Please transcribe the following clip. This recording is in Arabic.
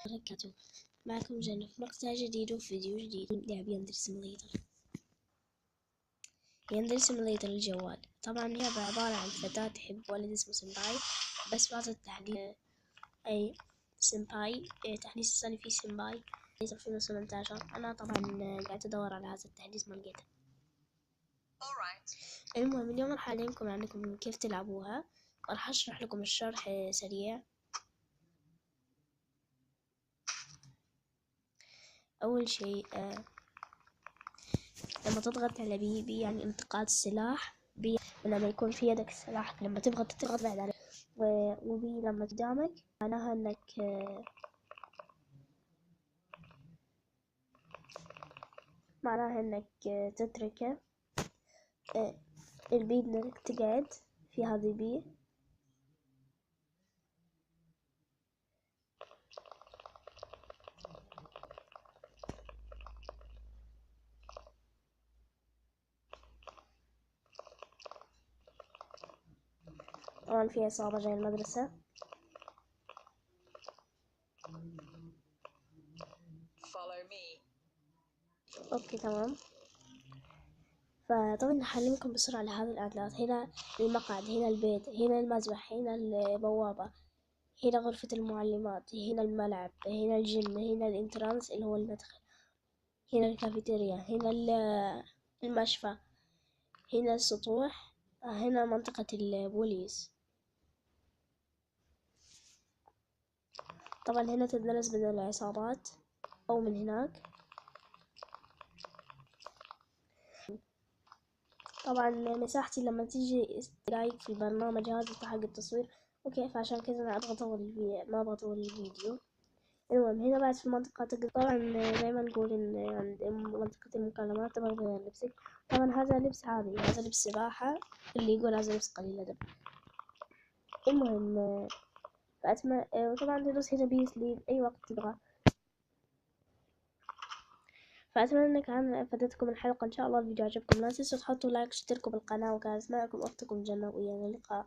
وبركاته. معكم جنة في مقطع جديد وفيديو جديد من لعب يندر سيميليتر. يندر سيميليتر الجوال. طبعا لعبة عبارة عن فتاة تحب ولد اسمه سمباي، بس بعد التحديث أي سمباي تحديث السنة فيه سمباي 2018. أنا طبعا قاعد أدور على هذا التحديث ما لقيته. المهم اليوم راح أعلمكم عنكم كيف تلعبوها، وراح أشرح لكم الشرح سريع. أول شيء لما تضغط على بي يعني انتقال السلاح، بي لما يكون في يدك السلاح لما تضغط بعد عليه، وبي لما قدامك معناها انك تتركه. البي انك تقعد في هذه بي. طبعا في عصابة جاي المدرسة. اوكي تمام. فطبعا هعلمكم بسرعة على هذه الأعداد. هنا المقعد، هنا البيت، هنا المذبح، هنا البوابة، هنا غرفة المعلمات، هنا الملعب، هنا الجيم، هنا الانترانس اللي هو المدخل، هنا الكافيتيريا، هنا المشفى، هنا السطوح، هنا منطقة البوليس. طبعا هنا تدرس من العصابات أو من هناك. طبعا مساحتي لما تيجي لايك في البرنامج هذا حق التصوير، وكيف عشان كذا أنا أبغى أطول ما أبغى أطول الفيديو. المهم هنا بعد في المنطقة طبعا زي ما نقول إن عند منطقة المكالمات تبغى تغير لبسك. طبعا هذا لبس عادي، هذا لبس سباحة، اللي يقول هذا لبس قليل أدب. المهم وطبعا تدوس هنا بيس لي أي وقت تبغى. فأتمنى إنك فادتكم الحلقة. إن شاء الله الفيديو عجبكم. لا تنسوا تحطوا لايك وتشتركوا بالقناة، وكانت معكم أختكم جنة، وإلى اللقاء.